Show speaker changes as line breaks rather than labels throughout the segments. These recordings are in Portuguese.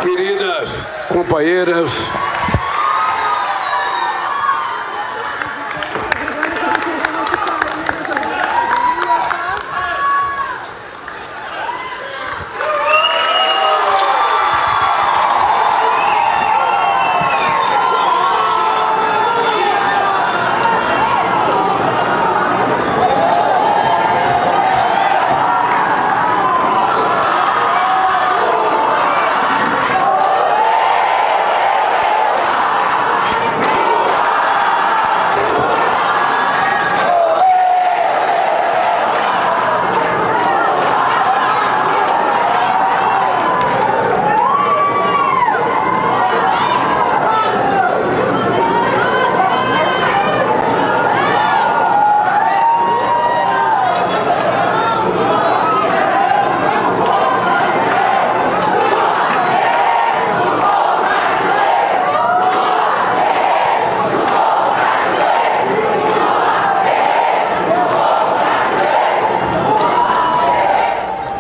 Queridas companheiras,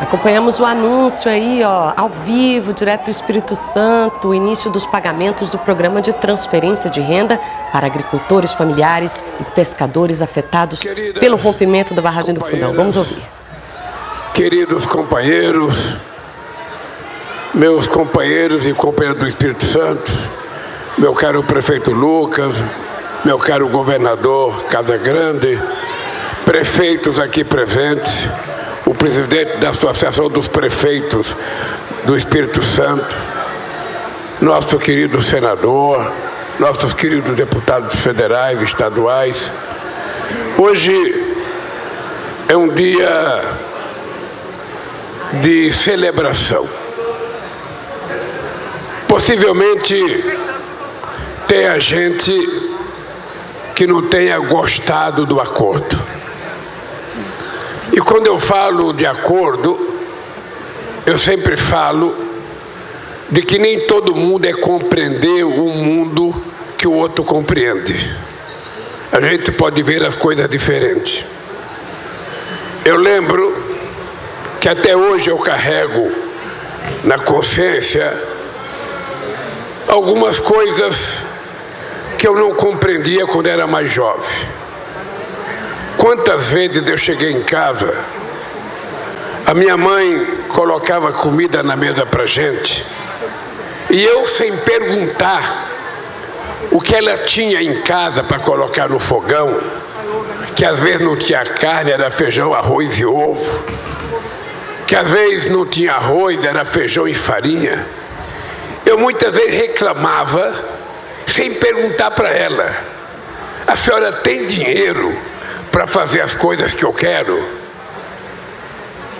acompanhamos o anúncio aí, ó, ao vivo, direto do Espírito Santo, o início dos pagamentos do programa de transferência de renda para agricultores, familiares e pescadores afetados pelo rompimento da barragem do Fundão. Vamos ouvir.
Queridos companheiros, meus companheiros e companheiras do Espírito Santo, meu caro prefeito Lucas, meu caro governador Casagrande, prefeitos aqui presentes, o presidente da Associação dos Prefeitos do Espírito Santo, nosso querido senador, nossos queridos deputados federais, estaduais. Hoje é um dia de celebração. Possivelmente tenha gente que não tenha gostado do acordo. E quando eu falo de acordo, eu sempre falo de que nem todo mundo é compreender o mundo que o outro compreende. A gente pode ver as coisas diferentes. Eu lembro que até hoje eu carrego na consciência algumas coisas que eu não compreendia quando era mais jovem. Quantas vezes eu cheguei em casa, a minha mãe colocava comida na mesa pra gente, e eu, sem perguntar o que ela tinha em casa para colocar no fogão, que às vezes não tinha carne, era feijão, arroz e ovo, que às vezes não tinha arroz, era feijão e farinha, eu muitas vezes reclamava, sem perguntar para ela: a senhora tem dinheiro para fazer as coisas que eu quero?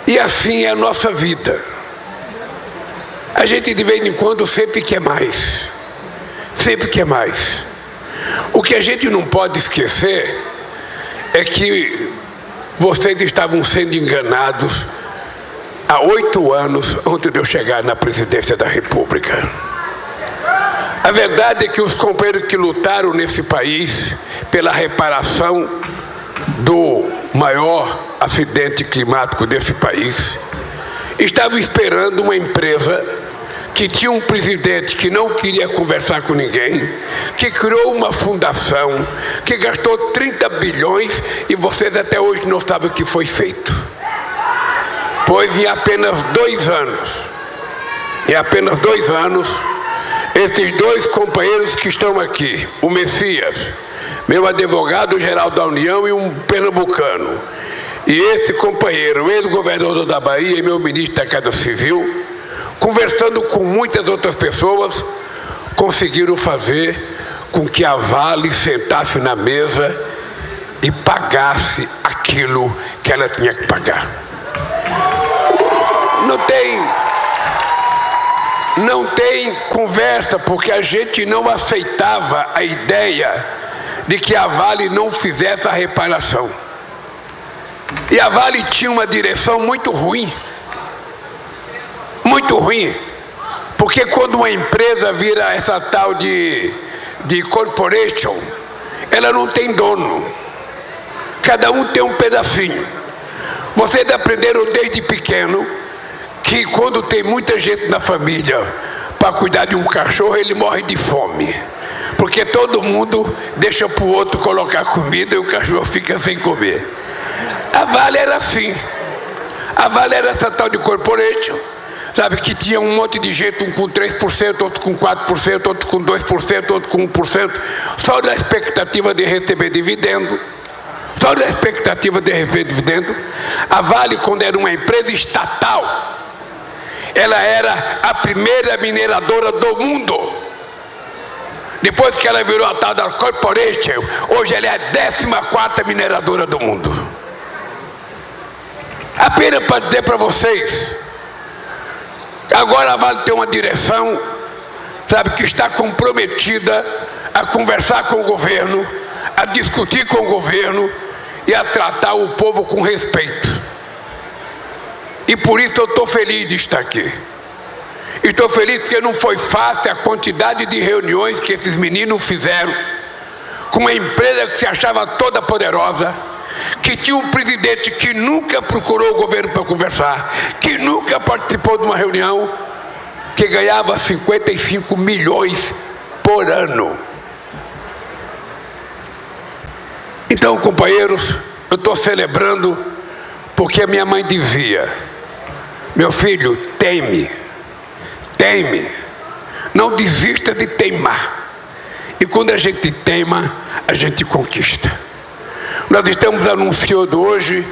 E assim é a nossa vida. A gente de vez em quando sempre quer mais. Sempre quer mais. O que a gente não pode esquecer é que vocês estavam sendo enganados há 8 anos antes de eu chegar na presidência da República. A verdade é que os companheiros que lutaram nesse país pela reparação do maior acidente climático desse país estavam esperando uma empresa que tinha um presidente que não queria conversar com ninguém, que criou uma fundação, que gastou 30 bilhões e vocês até hoje não sabem o que foi feito. Pois em apenas 2 anos, esses 2 companheiros que estão aqui, o Messias, meu advogado-geral da União e um pernambucano, e esse companheiro, ex-governador da Bahia e meu ministro da Casa Civil, conversando com muitas outras pessoas, conseguiram fazer com que a Vale sentasse na mesa e pagasse aquilo que ela tinha que pagar. Não tem conversa, porque a gente não aceitava a ideia de que a Vale não fizesse a reparação. E a Vale tinha uma direção muito ruim. Muito ruim. Porque quando uma empresa vira essa tal de corporation, ela não tem dono. Cada um tem um pedacinho. Vocês aprenderam desde pequeno que quando tem muita gente na família, para cuidar de um cachorro, ele morre de fome. Porque todo mundo deixa para o outro colocar comida e o cachorro fica sem comer. A Vale era assim. A Vale era essa tal de corporation, sabe, que tinha um monte de gente, um com 3%, outro com 4%, outro com 2%, outro com 1%, só na expectativa de receber dividendo. Só na expectativa de receber dividendo. A Vale, quando era uma empresa estatal, ela era a primeira mineradora do mundo. Depois que ela virou a tal da corporation, hoje ela é a 14ª mineradora do mundo. Apenas para dizer para vocês, agora a Vale tem uma direção, sabe, que está comprometida a conversar com o governo, a discutir com o governo e a tratar o povo com respeito. E por isso eu estou feliz de estar aqui. Estou feliz porque não foi fácil a quantidade de reuniões que esses meninos fizeram com uma empresa que se achava toda poderosa, que tinha um presidente que nunca procurou o governo para conversar, que nunca participou de uma reunião, que ganhava 55 milhões por ano. Então, companheiros, eu estou celebrando porque a minha mãe dizia: meu filho, teme, não desista de teimar. E quando a gente teima, a gente conquista. Nós estamos anunciando hoje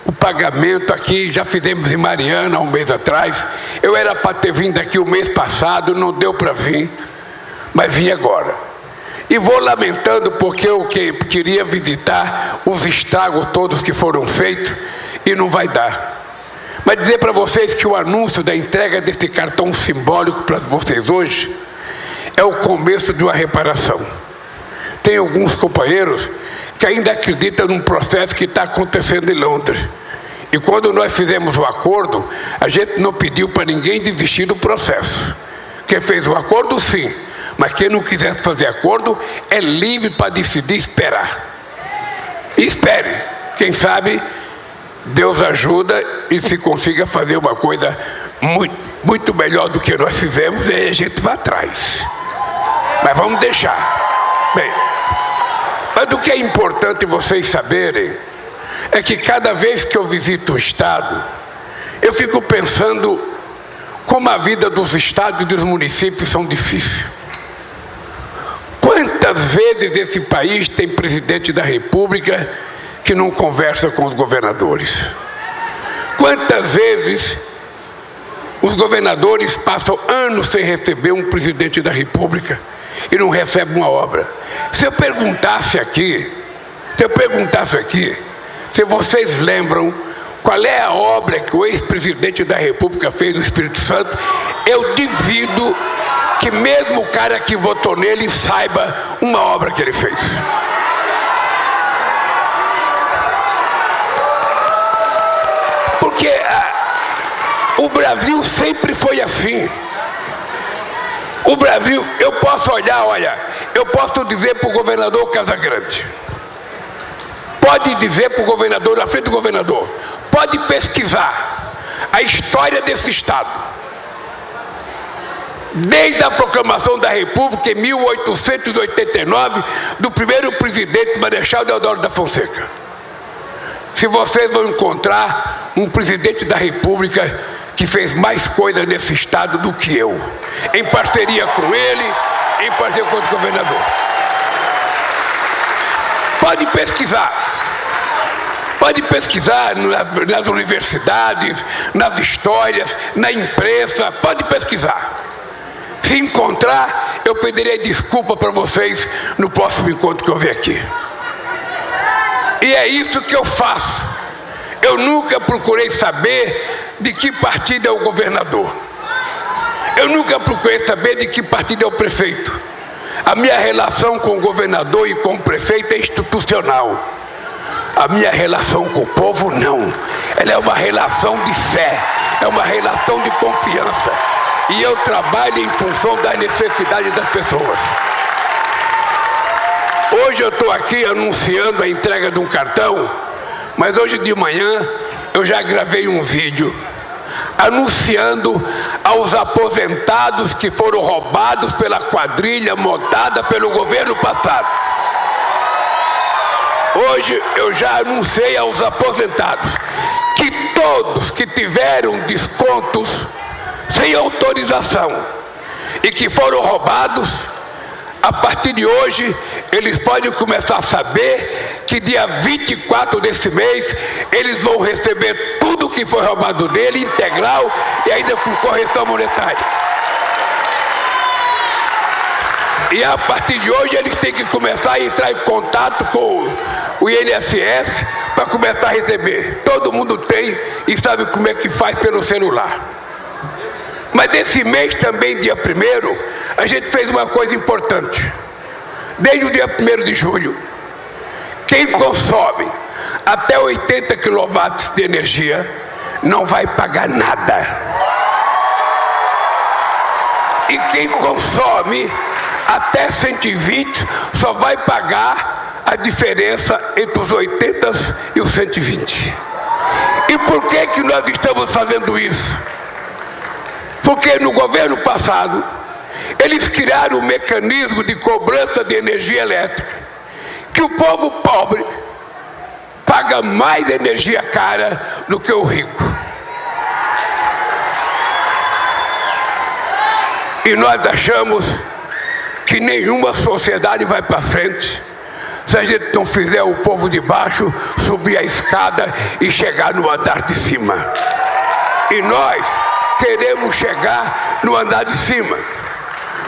o pagamento aqui, já fizemos em Mariana há um mês atrás. Eu era para ter vindo aqui o mês passado, não deu para vir, mas vim agora. E vou lamentando porque eu queria visitar os estragos todos que foram feitos e não vai dar. Mas dizer para vocês que o anúncio da entrega desse cartão simbólico para vocês hoje é o começo de uma reparação. Tem alguns companheiros que ainda acreditam num processo que está acontecendo em Londres. E quando nós fizemos o acordo, a gente não pediu para ninguém desistir do processo. Quem fez o acordo, sim. Mas quem não quisesse fazer acordo é livre para decidir esperar. E espere. Quem sabe Deus ajuda e se consiga fazer uma coisa muito melhor do que nós fizemos, e aí a gente vai atrás. Mas vamos deixar. Bem, mas o que é importante vocês saberem é que cada vez que eu visito o Estado, eu fico pensando como a vida dos estados e dos municípios são difíceis. Quantas vezes esse país tem presidente da República que não conversa com os governadores? Quantas vezes os governadores passam anos sem receber um presidente da República e não recebem uma obra? Se eu perguntasse aqui, se vocês lembram qual é a obra que o ex-presidente da República fez no Espírito Santo, eu duvido que mesmo o cara que votou nele saiba uma obra que ele fez. Porque o Brasil sempre foi assim. O Brasil, eu posso olhar, eu posso dizer para o governador Casagrande, pode dizer para o governador, na frente do governador, pode pesquisar a história desse Estado. Desde a proclamação da República em 1889, do primeiro presidente Marechal Deodoro da Fonseca. Se vocês vão encontrar um presidente da República que fez mais coisa nesse Estado do que eu, em parceria com ele, em parceria com o governador. Pode pesquisar nas universidades, nas histórias, na imprensa, pode pesquisar. Se encontrar, eu pedirei desculpa para vocês no próximo encontro que eu vier aqui. E é isso que eu faço. Eu nunca procurei saber de que partido é o governador. Eu nunca procurei saber de que partido é o prefeito. A minha relação com o governador e com o prefeito é institucional. A minha relação com o povo, não. Ela é uma relação de fé, é uma relação de confiança. E eu trabalho em função da necessidade das pessoas. Hoje eu estou aqui anunciando a entrega de um cartão, mas hoje de manhã eu já gravei um vídeo anunciando aos aposentados que foram roubados pela quadrilha montada pelo governo passado. Hoje eu já anunciei aos aposentados que todos que tiveram descontos sem autorização e que foram roubados, a partir de hoje eles podem começar a saber que dia 24 desse mês eles vão receber tudo que foi roubado dele, integral e ainda com correção monetária. E a partir de hoje eles têm que começar a entrar em contato com o INSS para começar a receber. Todo mundo tem e sabe como é que faz pelo celular. Mas nesse mês também, dia 1º, a gente fez uma coisa importante. Desde o dia 1º de julho, quem consome até 80 kW de energia não vai pagar nada. E quem consome até 120 só vai pagar a diferença entre os 80 e os 120. E por que nós estamos fazendo isso? Porque no governo passado, eles criaram um mecanismo de cobrança de energia elétrica, que o povo pobre paga mais energia cara do que o rico. E nós achamos que nenhuma sociedade vai para frente se a gente não fizer o povo de baixo subir a escada e chegar no andar de cima. E nós queremos chegar no andar de cima.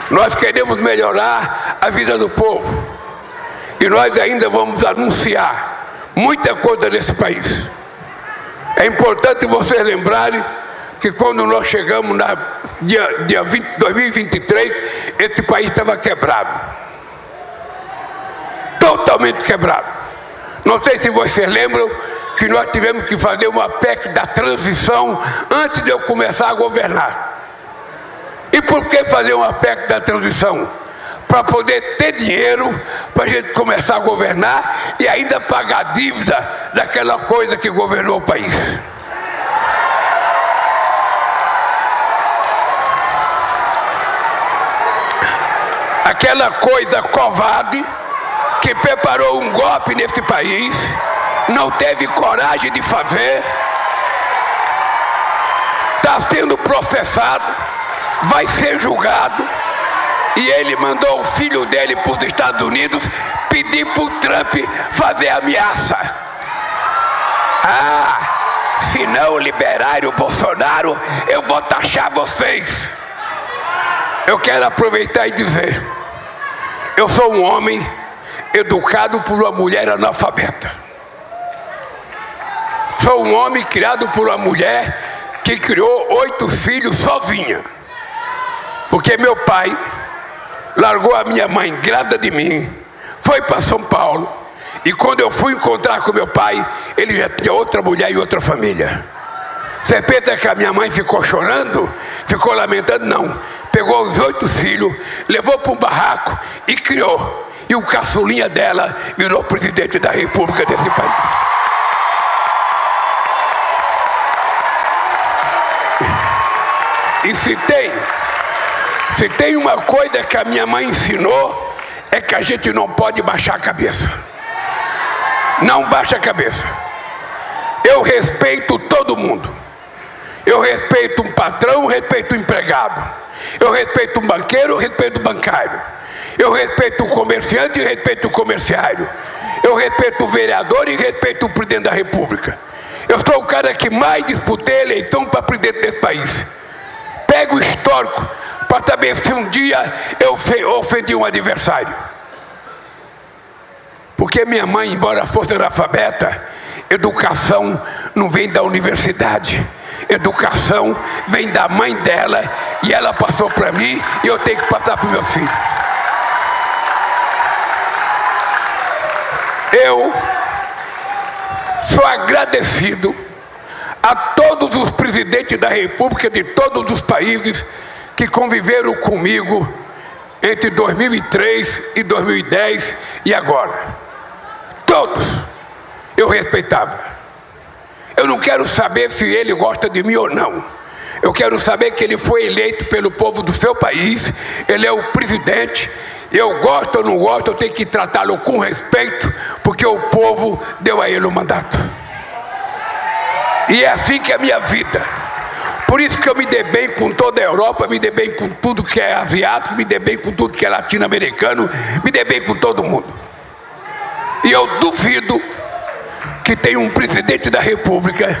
Nós queremos melhorar a vida do povo. E nós ainda vamos anunciar muita coisa nesse país. É importante vocês lembrarem que quando nós chegamos no dia 2023, esse país estava quebrado. Totalmente quebrado. Não sei se vocês lembram que nós tivemos que fazer uma PEC da transição antes de eu começar a governar. E por que fazer uma PEC da transição? Para poder ter dinheiro para a gente começar a governar e ainda pagar a dívida daquela coisa que governou o país. Aquela coisa covarde que preparou um golpe nesse país, não teve coragem de fazer, está sendo processado, vai ser julgado, e ele mandou o filho dele para os Estados Unidos pedir para o Trump fazer ameaça. Se não liberarem o Bolsonaro, eu vou taxar vocês. Eu quero aproveitar e dizer, eu sou um homem educado por uma mulher analfabeta. Sou um homem criado por uma mulher que criou 8 filhos sozinha. Porque meu pai largou a minha mãe grávida de mim, foi para São Paulo, e quando eu fui encontrar com meu pai, ele já tinha outra mulher e outra família. Você pensa que a minha mãe ficou chorando? Ficou lamentando? Não. Pegou os 8 filhos, levou para um barraco e criou. E o caçulinha dela virou presidente da República desse país. E se tem uma coisa que a minha mãe ensinou, é que a gente não pode baixar a cabeça. Não baixa a cabeça. Eu respeito todo mundo. Eu respeito um patrão, eu respeito um empregado. Eu respeito um banqueiro, eu respeito um bancário. Eu respeito o comerciante e respeito o comerciário. Eu respeito o vereador e respeito o presidente da República. Eu sou o cara que mais disputei a eleição para presidente desse país. Pega o histórico para saber se um dia eu ofendi um adversário. Porque minha mãe, embora fosse analfabeta, educação não vem da universidade. Educação vem da mãe dela e ela passou para mim e eu tenho que passar para os meus filhos. Eu sou agradecido a todos os presidentes da República de todos os países que conviveram comigo entre 2003 e 2010 e agora. Todos eu respeitava. Eu não quero saber se ele gosta de mim ou não. Eu quero saber que ele foi eleito pelo povo do seu país, ele é o presidente. Eu gosto ou não gosto, eu tenho que tratá-lo com respeito, porque o povo deu a ele o mandato. E é assim que é a minha vida. Por isso que eu me dei bem com toda a Europa, me dei bem com tudo que é asiático, me dei bem com tudo que é latino-americano, me dei bem com todo mundo. E eu duvido que tenha um presidente da República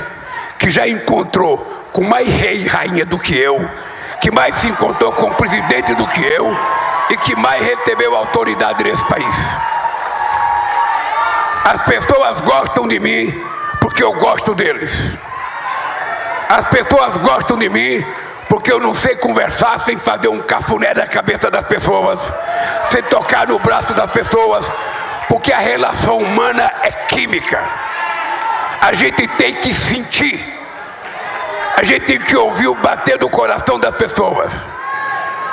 que já encontrou com mais rei e rainha do que eu, que mais se encontrou com o presidente do que eu e que mais recebeu autoridade nesse país. As pessoas gostam de mim porque eu gosto deles. As pessoas gostam de mim porque eu não sei conversar sem fazer um cafuné na cabeça das pessoas, sem tocar no braço das pessoas, porque a relação humana é química. A gente tem que sentir, a gente tem que ouvir o bater do coração das pessoas.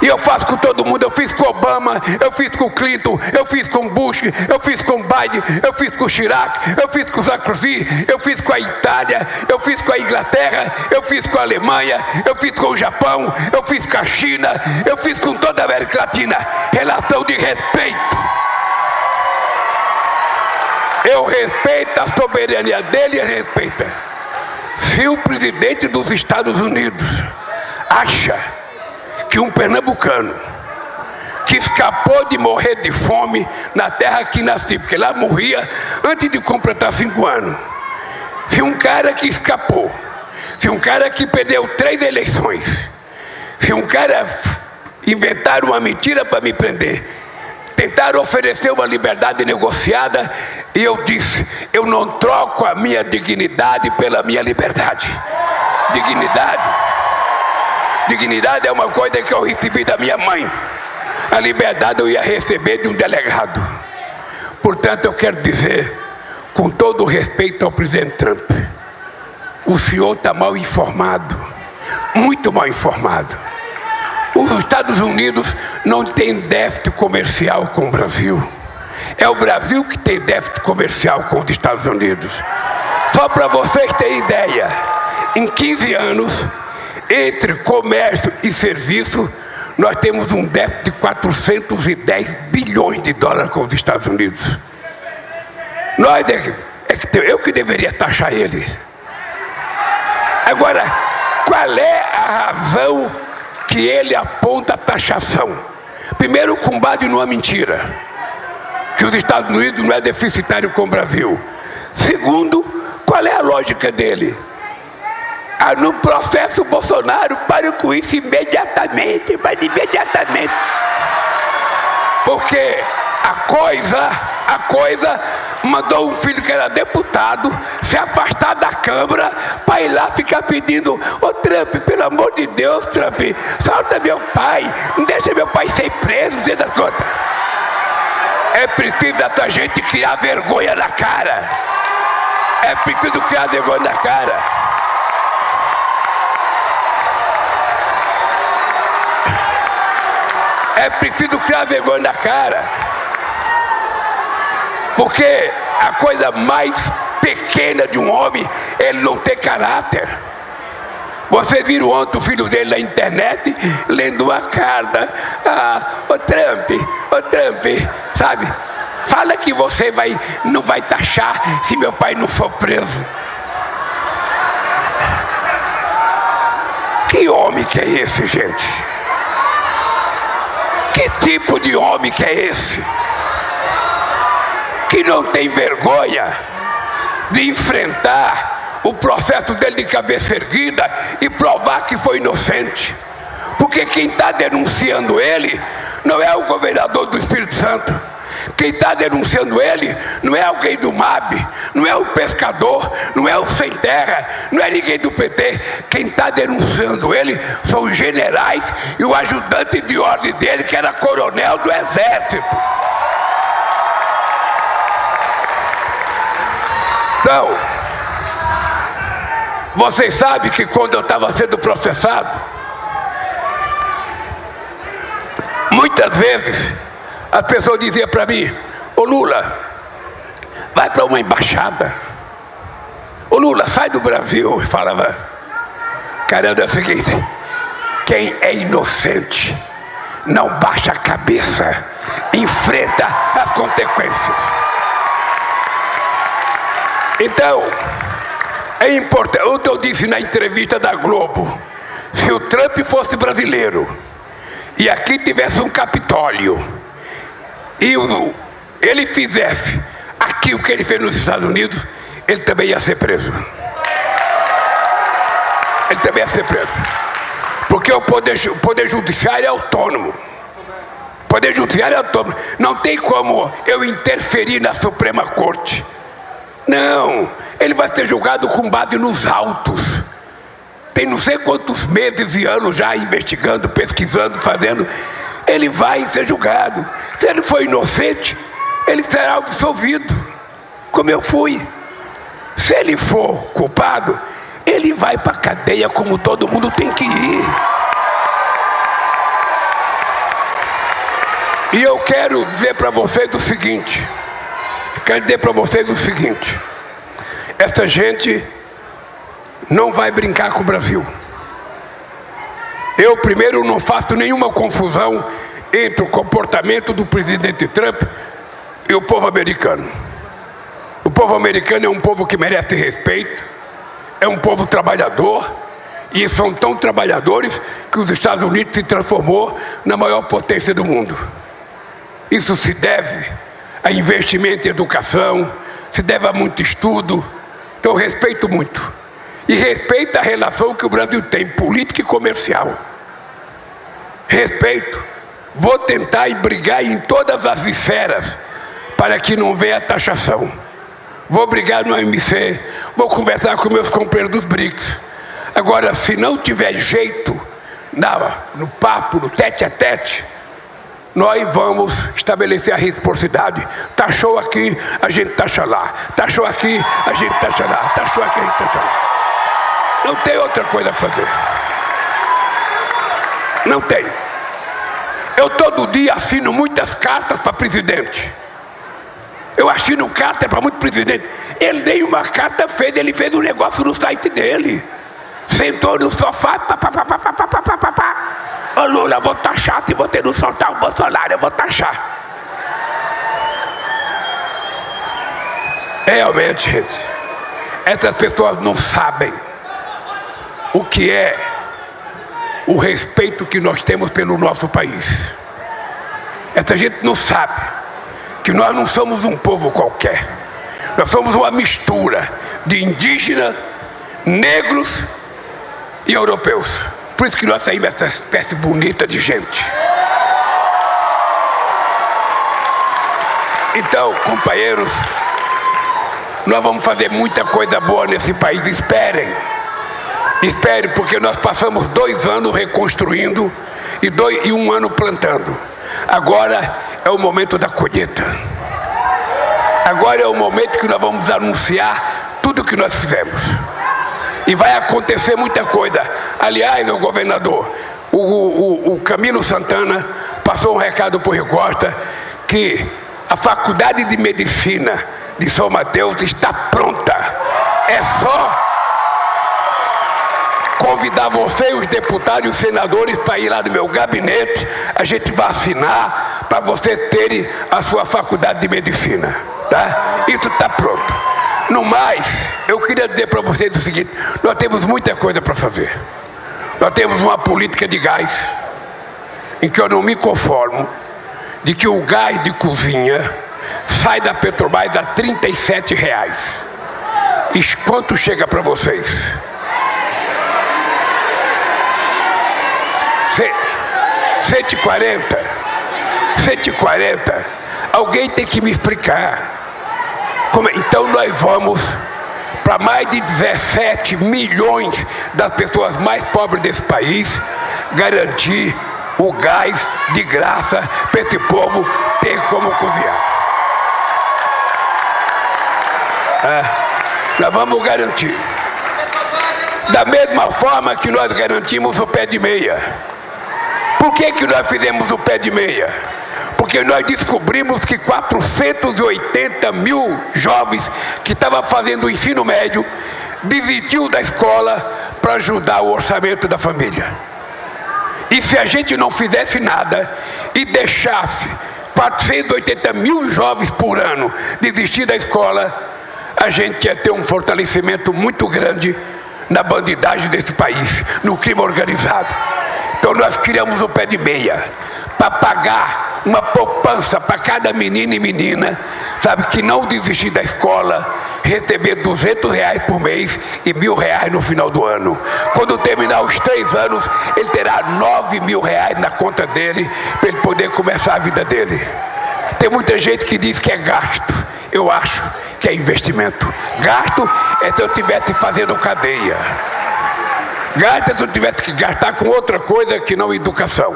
E eu faço com todo mundo, eu fiz com Obama, eu fiz com Clinton, eu fiz com Bush, eu fiz com Biden, eu fiz com Chirac, eu fiz com Sarkozy, eu fiz com a Itália, eu fiz com a Inglaterra, eu fiz com a Alemanha, eu fiz com o Japão, eu fiz com a China, eu fiz com toda a América Latina. Relação de respeito. Eu respeito a soberania dele e ele respeita. Se o presidente dos Estados Unidos acha que um pernambucano que escapou de morrer de fome na terra que nasci, porque lá morria antes de completar 5 anos, se um cara que escapou, se um cara que perdeu 3 eleições, se um cara inventar uma mentira para me prender, tentaram oferecer uma liberdade negociada, e eu disse, eu não troco a minha dignidade pela minha liberdade. Dignidade é uma coisa que eu recebi da minha mãe. A liberdade eu ia receber de um delegado. Portanto, eu quero dizer, com todo o respeito ao presidente Trump, o senhor está mal informado, muito mal informado. Os Estados Unidos não têm déficit comercial com o Brasil. É o Brasil que tem déficit comercial com os Estados Unidos. Só para vocês terem ideia, em 15 anos, entre comércio e serviço, nós temos um déficit de 410 bilhões de dólares com os Estados Unidos. Eu que deveria taxar ele. Agora, qual é a razão que ele aponta a taxação? Primeiro, com base numa mentira, que os Estados Unidos não é deficitário com o Brasil. Segundo, qual é a lógica dele? No processo Bolsonaro, para com isso imediatamente, mas imediatamente. Porque a coisa mandou um filho que era deputado se afastar da Câmara para ir lá ficar pedindo: ô Trump, pelo amor de Deus, Trump, solta meu pai, não deixa meu pai ser preso, não sei das contas. É preciso essa gente criar vergonha na cara. É preciso criar vergonha na cara. É preciso criar vergonha na cara. Porque a coisa mais pequena de um homem é ele não ter caráter. Vocês viram ontem o filho dele na internet lendo uma carta. Ô Trump, sabe? Fala que você não vai taxar se meu pai não for preso. Que homem que é esse, gente? Que tipo de homem que é esse? Que não tem vergonha de enfrentar o processo dele de cabeça erguida e provar que foi inocente. Porque quem está denunciando ele não é o governador do Espírito Santo. Quem está denunciando ele não é alguém do MAB, não é o pescador, não é o sem terra, não é ninguém do PT. Quem está denunciando ele são os generais e o ajudante de ordem dele, que era coronel do Exército. Então, vocês sabem que quando eu estava sendo processado, muitas vezes as pessoas diziam para mim: ô Lula, vai para uma embaixada. Ô Lula, sai do Brasil. Eu falava: Caramba, é o seguinte: quem é inocente não baixa a cabeça, enfrenta as consequências. Então, é importante. Ontem eu disse na entrevista da Globo: se o Trump fosse brasileiro e aqui tivesse um Capitólio e ele fizesse aqui o que ele fez nos Estados Unidos, ele também ia ser preso. Ele também ia ser preso. Porque o poder judiciário é autônomo. O poder judiciário é autônomo. Não tem como eu interferir na Suprema Corte. Não. Ele vai ser julgado com base nos autos. Tem não sei quantos meses e anos já investigando, pesquisando, fazendo. Ele vai ser julgado. Se ele for inocente, ele será absolvido, como eu fui. Se ele for culpado, ele vai para a cadeia como todo mundo tem que ir. E eu quero dizer para vocês o seguinte. Essa gente não vai brincar com o Brasil. Eu, primeiro, não faço nenhuma confusão entre o comportamento do presidente Trump e o povo americano. O povo americano é um povo que merece respeito, é um povo trabalhador, e são tão trabalhadores que os Estados Unidos se transformou na maior potência do mundo. Isso se deve a investimento em educação, se deve a muito estudo. Então eu respeito muito. E respeito a relação que o Brasil tem, política e comercial. Respeito. Vou tentar e brigar em todas as esferas para que não venha a taxação. Vou brigar no OMC, vou conversar com meus companheiros dos BRICS. Agora, se não tiver jeito no papo, no tete-a-tete, nós vamos estabelecer a reciprocidade. Taxou aqui, a gente taxa lá. Taxou aqui, a gente taxa lá. Taxou aqui, a gente taxa lá. Não tem outra coisa a fazer. Não tem. Eu todo dia assino muitas cartas para presidente. Eu assino carta para muito presidente. Ele nem uma carta fez, ele fez um negócio no site dele. Sentou no sofá, ô Lula, eu vou taxar, se você não soltar o Bolsonaro, eu vou taxar. Realmente, gente, essas pessoas não sabem o que é o respeito que nós temos pelo nosso país. Essa gente não sabe que nós não somos um povo qualquer. Nós somos uma mistura de indígenas, negros e europeus. Por isso que nós saímos essa espécie bonita de gente. Então, companheiros, nós vamos fazer muita coisa boa nesse país. Esperem. Esperem, porque nós passamos 2 anos reconstruindo e 1 ano plantando. Agora é o momento da colheita. Agora é o momento que nós vamos anunciar tudo que nós fizemos. E vai acontecer muita coisa. Aliás, meu governador, o Camilo Santana passou um recado para o Rui Costa que a Faculdade de Medicina de São Mateus está pronta. É só convidar você e os deputados e os senadores para ir lá no meu gabinete. A gente vai assinar para vocês terem a sua faculdade de medicina, tá? Isso está pronto. No mais, eu queria dizer para vocês o seguinte: nós temos muita coisa para fazer. Nós temos uma política de gás em que eu não me conformo de que o gás de cozinha sai da Petrobras a R$37. E quanto chega para vocês? 140? 140? Alguém tem que me explicar. Então nós vamos para mais de 17 milhões das pessoas mais pobres desse país garantir o gás de graça para esse povo ter como cozinhar. Nós vamos garantir. Da mesma forma que nós garantimos o pé de meia. Por que nós fizemos o pé de meia? Porque nós descobrimos que 480 mil jovens que estavam fazendo o ensino médio desistiu da escola para ajudar o orçamento da família. E se a gente não fizesse nada e deixasse 480 mil jovens por ano desistir da escola, a gente ia ter um fortalecimento muito grande na bandidagem desse país, no crime organizado. Então nós criamos o pé de meia para pagar uma poupança para cada menino e menina, sabe, que não desistir da escola, receber R$200 por mês e R$1.000 no final do ano. Quando terminar os 3 anos, ele terá R$9.000 na conta dele para ele poder começar a vida dele. Tem muita gente que diz que é gasto. Eu acho que é investimento. Gasto é se eu estivesse fazendo cadeia. Gasto é se eu tivesse que gastar com outra coisa que não educação.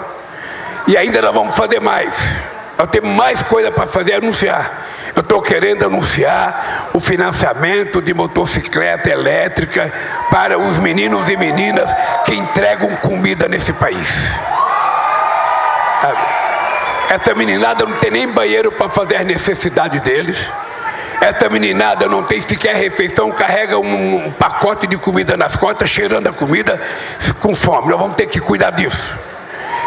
E ainda nós vamos fazer mais. Nós temos mais coisa para fazer, anunciar. Eu estou querendo anunciar o financiamento de motocicleta elétrica para os meninos e meninas que entregam comida nesse país. Essa meninada não tem nem banheiro para fazer as necessidades deles. Essa meninada não tem sequer refeição, carrega um pacote de comida nas costas, cheirando a comida com fome. Nós vamos ter que cuidar disso.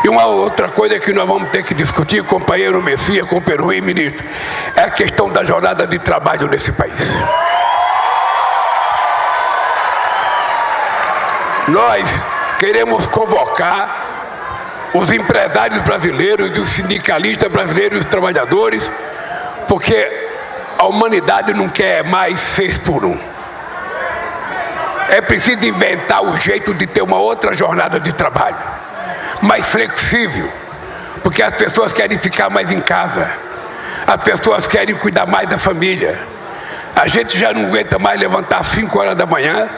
E uma outra coisa que nós vamos ter que discutir, companheiro Messias, companheiro e ministro, é a questão da jornada de trabalho nesse país. Nós queremos convocar os empresários brasileiros, os sindicalistas brasileiros, os trabalhadores, porque a humanidade não quer mais 6 por 1. É preciso inventar o jeito de ter uma outra jornada de trabalho, mais flexível, porque as pessoas querem ficar mais em casa, as pessoas querem cuidar mais da família. A gente já não aguenta mais levantar às 5 horas da manhã,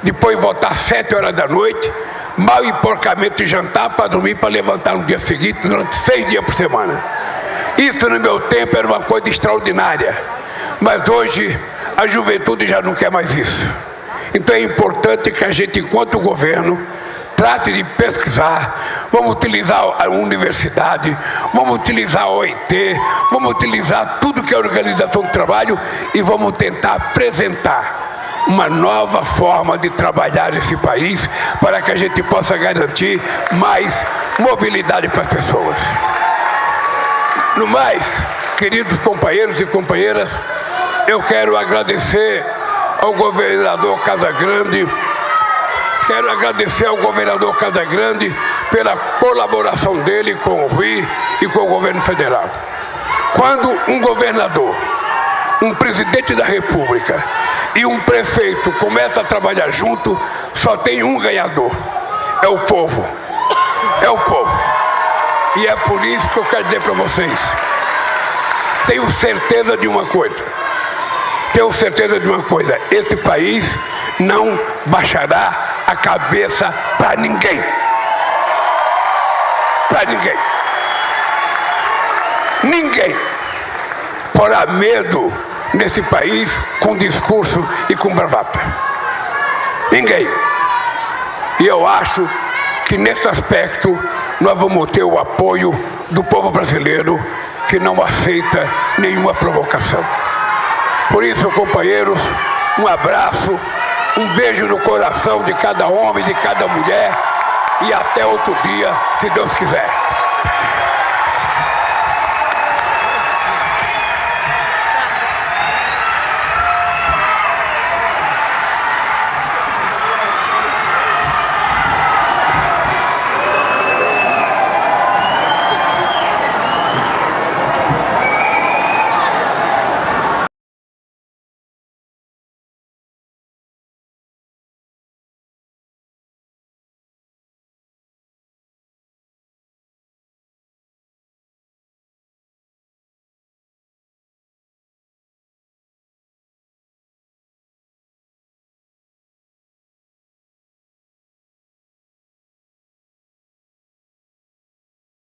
depois voltar às 7 horas da noite, mal e porcamente jantar para dormir, para levantar no dia seguinte, durante 6 dias por semana. Isso no meu tempo era uma coisa extraordinária, mas hoje a juventude já não quer mais isso. Então é importante que a gente, enquanto governo, trate de pesquisar. Vamos utilizar a universidade, vamos utilizar a OIT, vamos utilizar tudo que é organização de trabalho e vamos tentar apresentar uma nova forma de trabalhar nesse país para que a gente possa garantir mais mobilidade para as pessoas. No mais, queridos companheiros e companheiras, eu quero agradecer ao governador Casagrande, quero agradecer ao governador Casagrande pela colaboração dele com o Rui e com o governo federal. Quando um governador, um presidente da República e um prefeito começam a trabalhar junto, só tem um ganhador, é o povo. É o povo. E é por isso que eu quero dizer para vocês, tenho certeza de uma coisa, esse país não baixará a cabeça para ninguém. Para ninguém. Ninguém porá medo nesse país com discurso e com bravata. Ninguém. E eu acho que nesse aspecto nós vamos ter o apoio do povo brasileiro, que não aceita nenhuma provocação. Por isso, companheiros, um abraço, um beijo no coração de cada homem, de cada mulher, e até outro dia, se Deus quiser.